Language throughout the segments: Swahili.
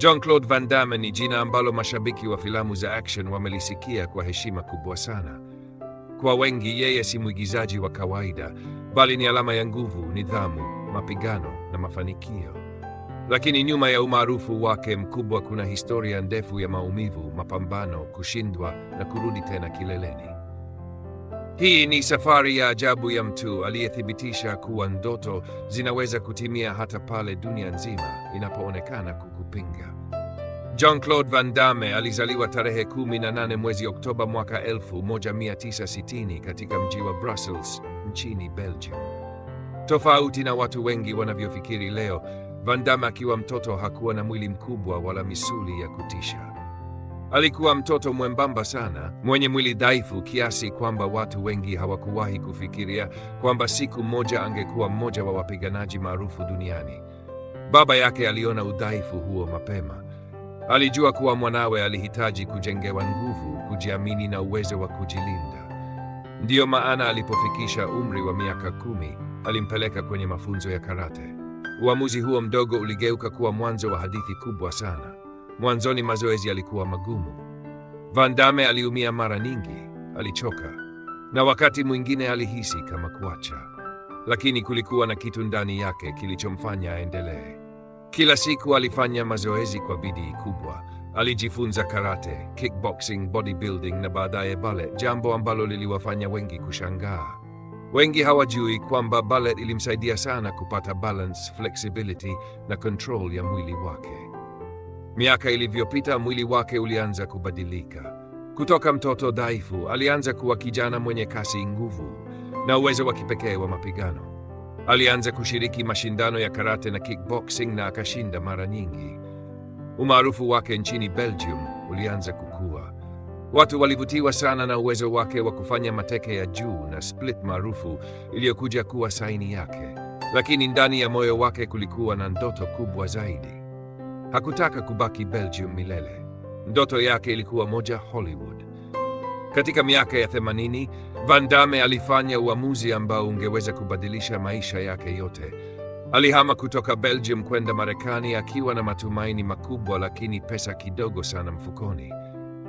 Jean-Claude Van Damme ni jina ambalo mashabiki wa filamu za action wamelisikia kwa heshima kubwa sana. Kwa wengi, yeye si mwigizaji wa kawaida, bali ni alama ya nguvu, nidhamu, mapigano na mafanikio. Lakini nyuma ya umaarufu wake mkubwa kuna historia ndefu ya maumivu, mapambano, kushindwa na kurudi tena kileleni. Hii ni safari ya ajabu ya mtu aliyethibitisha kuwa ndoto zinaweza kutimia hata pale dunia nzima inapoonekana kukupinga. Jean-Claude Van Damme alizaliwa tarehe 18 mwezi Oktoba mwaka 1960 katika mji wa Brussels, nchini Belgium. Tofauti na watu wengi wanavyofikiri leo, Van Damme akiwa mtoto hakuwa na mwili mkubwa wala misuli ya kutisha. Alikuwa mtoto mwembamba sana, mwenye mwili dhaifu kiasi kwamba watu wengi hawakuwahi kufikiria kwamba siku moja angekuwa mmoja wa wapiganaji maarufu duniani. Baba yake aliona udhaifu huo mapema. Alijua kuwa mwanawe alihitaji kujengewa nguvu, kujiamini na uwezo wa kujilinda. Ndiyo maana alipofikisha umri wa miaka 10, alimpeleka kwenye mafunzo ya karate. Uamuzi huo mdogo uligeuka kuwa mwanzo wa hadithi kubwa sana. Mwanzoni mazoezi yalikuwa magumu. Van Damme aliumia mara nyingi, alichoka, na wakati mwingine alihisi kama kuacha. Lakini kulikuwa na kitu ndani yake kilichomfanya aendelee. Kila siku alifanya mazoezi kwa bidii kubwa. Alijifunza karate, kickboxing, bodybuilding na baadaye ballet, jambo ambalo liliwafanya wengi kushangaa. Wengi hawajui kwamba ballet ilimsaidia sana kupata balance, flexibility na control ya mwili wake. Miaka ilivyopita, mwili wake ulianza kubadilika. Kutoka mtoto dhaifu, alianza kuwa kijana mwenye kasi, nguvu na uwezo wa kipekee wa mapigano. Alianza kushiriki mashindano ya karate na kickboxing na akashinda mara nyingi. Umaarufu wake nchini Belgium ulianza kukua. Watu walivutiwa sana na uwezo wake wa kufanya mateke ya juu na split maarufu iliyokuja kuwa saini yake. Lakini ndani ya moyo wake kulikuwa na ndoto kubwa zaidi. Hakutaka kubaki Belgium milele. Ndoto yake ilikuwa moja: Hollywood. Katika miaka ya 80, Van Damme alifanya uamuzi ambao ungeweza kubadilisha maisha yake yote. Alihama kutoka Belgium kwenda Marekani akiwa na matumaini makubwa, lakini pesa kidogo sana mfukoni.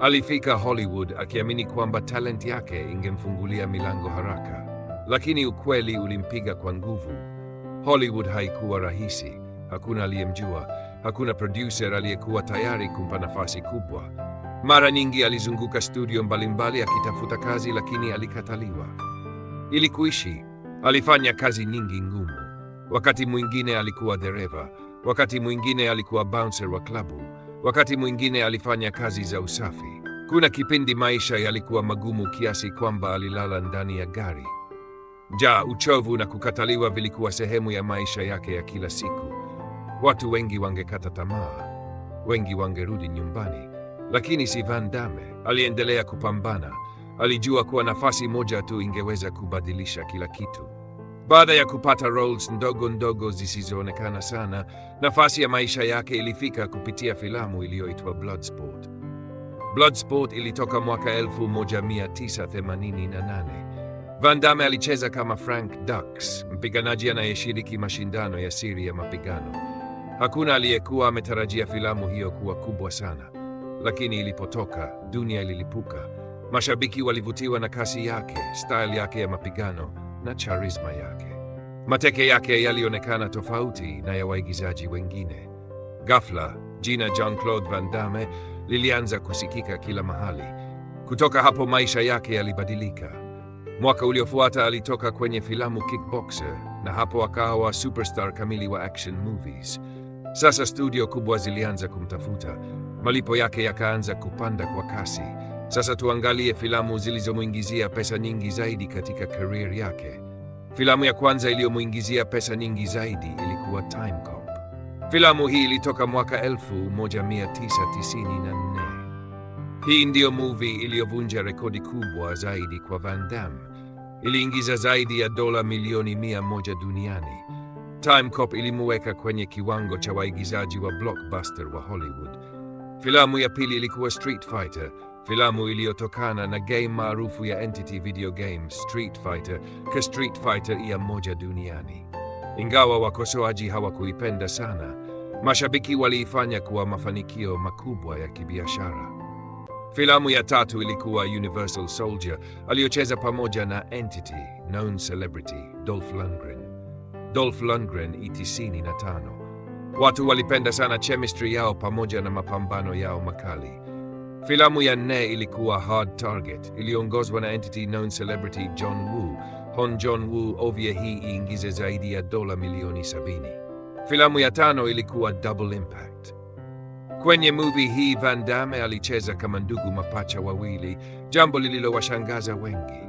Alifika Hollywood akiamini kwamba talent yake ingemfungulia milango haraka. Lakini ukweli ulimpiga kwa nguvu. Hollywood haikuwa rahisi. Hakuna aliyemjua. Hakuna producer aliyekuwa tayari kumpa nafasi kubwa. Mara nyingi alizunguka studio mbalimbali akitafuta kazi, lakini alikataliwa. Ili kuishi, alifanya kazi nyingi ngumu. Wakati mwingine alikuwa dereva, wakati mwingine alikuwa bouncer wa klabu, wakati mwingine alifanya kazi za usafi. Kuna kipindi maisha yalikuwa magumu kiasi kwamba alilala ndani ya gari. Njaa, uchovu na kukataliwa vilikuwa sehemu ya maisha yake ya kila siku. Watu wengi wangekata tamaa, wengi wangerudi nyumbani, lakini si Van Damme. Aliendelea kupambana. Alijua kuwa nafasi moja tu ingeweza kubadilisha kila kitu. Baada ya kupata roles ndogo ndogo zisizoonekana sana, nafasi ya maisha yake ilifika kupitia filamu iliyoitwa Bloodsport. Bloodsport ilitoka mwaka 1988. Van Damme alicheza kama Frank Dux, mpiganaji anayeshiriki mashindano ya siri ya mapigano. Hakuna aliyekuwa ametarajia filamu hiyo kuwa kubwa sana, lakini ilipotoka, dunia ililipuka. Mashabiki walivutiwa na kasi yake, style yake ya mapigano na charisma yake. Mateke yake yalionekana tofauti na ya waigizaji wengine. Ghafla, jina Jean-Claude Van Damme lilianza kusikika kila mahali. Kutoka hapo maisha yake yalibadilika. Mwaka uliofuata alitoka kwenye filamu Kickboxer, na hapo akawa superstar kamili wa action movies. Sasa studio kubwa zilianza kumtafuta. Malipo yake yakaanza kupanda kwa kasi. Sasa tuangalie filamu zilizomuingizia pesa nyingi zaidi katika career yake. Filamu ya kwanza iliyomuingizia pesa nyingi zaidi ilikuwa Time Cop. Filamu hii ilitoka mwaka 1994. Hii ndiyo movie iliyovunja rekodi kubwa zaidi kwa Van Damme. Iliingiza zaidi ya dola milioni 100 duniani. Time Cop ilimuweka kwenye kiwango cha waigizaji wa blockbuster wa Hollywood. Filamu ya pili ilikuwa Street Fighter, filamu iliyotokana na game maarufu ya entity video games Street Fighter, ka Street Fighter ya moja duniani. Ingawa wakosoaji hawakuipenda sana, Mashabiki waliifanya kuwa mafanikio makubwa ya kibiashara. Filamu ya tatu ilikuwa Universal Soldier, aliyocheza pamoja na entity known celebrity Dolph Lundgren. Dolph Lundgren E95. Watu walipenda sana chemistry yao pamoja na mapambano yao makali. Filamu ya nne ilikuwa Hard Target, iliongozwa na entity known celebrity John Woo. John Woo ovya hii iingize zaidi ya dola milioni 70. Filamu ya tano ilikuwa Double Impact. Kwenye movie hii Van Damme alicheza kama ndugu mapacha wawili, jambo lililowashangaza wengi.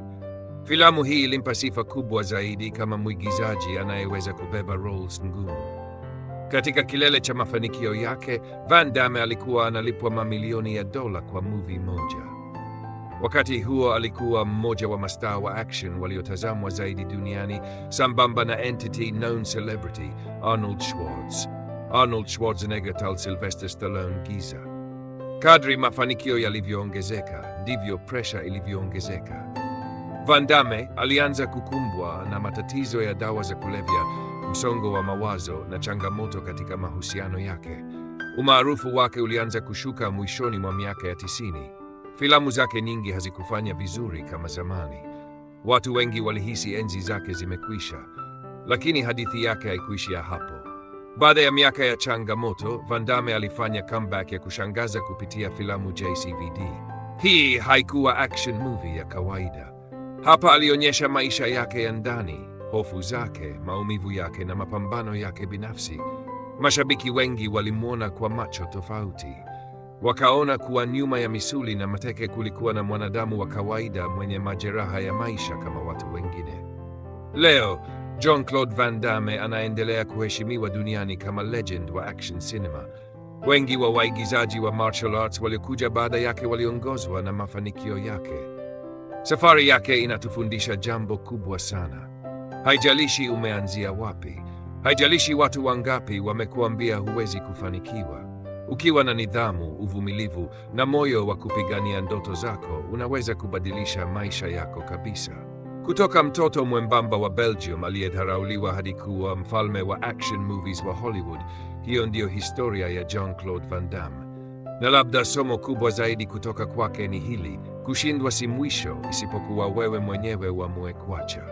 Filamu hii ilimpa sifa kubwa zaidi kama mwigizaji anayeweza kubeba roles ngumu. Katika kilele cha mafanikio yake, Van Damme alikuwa analipwa mamilioni ya dola kwa movie moja. Wakati huo alikuwa mmoja wa mastaa wa action waliotazamwa zaidi duniani, sambamba na entity known celebrity Arnold Schwartz. Arnold Schwarzenegger tal Sylvester Stallone giza. Kadri mafanikio yalivyoongezeka, ndivyo pressure ilivyoongezeka. Van Damme alianza kukumbwa na matatizo ya dawa za kulevya, msongo wa mawazo na changamoto katika mahusiano yake. Umaarufu wake ulianza kushuka mwishoni mwa miaka ya 90. Filamu zake nyingi hazikufanya vizuri kama zamani. Watu wengi walihisi enzi zake zimekwisha, lakini hadithi yake haikuishia hapo. Baada ya miaka ya changamoto, Van Damme alifanya comeback ya kushangaza kupitia filamu JCVD. Hii haikuwa action movie ya kawaida. Hapa alionyesha maisha yake ya ndani, hofu zake, maumivu yake na mapambano yake binafsi. Mashabiki wengi walimwona kwa macho tofauti. Wakaona kuwa nyuma ya misuli na mateke kulikuwa na mwanadamu wa kawaida mwenye majeraha ya maisha kama watu wengine. Leo, Jean-Claude Van Damme anaendelea kuheshimiwa duniani kama legend wa action cinema. Wengi wa waigizaji wa martial arts waliokuja baada yake waliongozwa na mafanikio yake. Safari yake inatufundisha jambo kubwa sana. Haijalishi umeanzia wapi, haijalishi watu wangapi wamekuambia huwezi kufanikiwa. Ukiwa na nidhamu, uvumilivu na moyo wa kupigania ndoto zako, unaweza kubadilisha maisha yako kabisa. Kutoka mtoto mwembamba wa Belgium aliyedharauliwa hadi kuwa mfalme wa action movies wa Hollywood, hiyo ndiyo historia ya Jean-Claude Van Damme. Na labda somo kubwa zaidi kutoka kwake ni hili: kushindwa si mwisho, isipokuwa wewe mwenyewe uamue kuacha.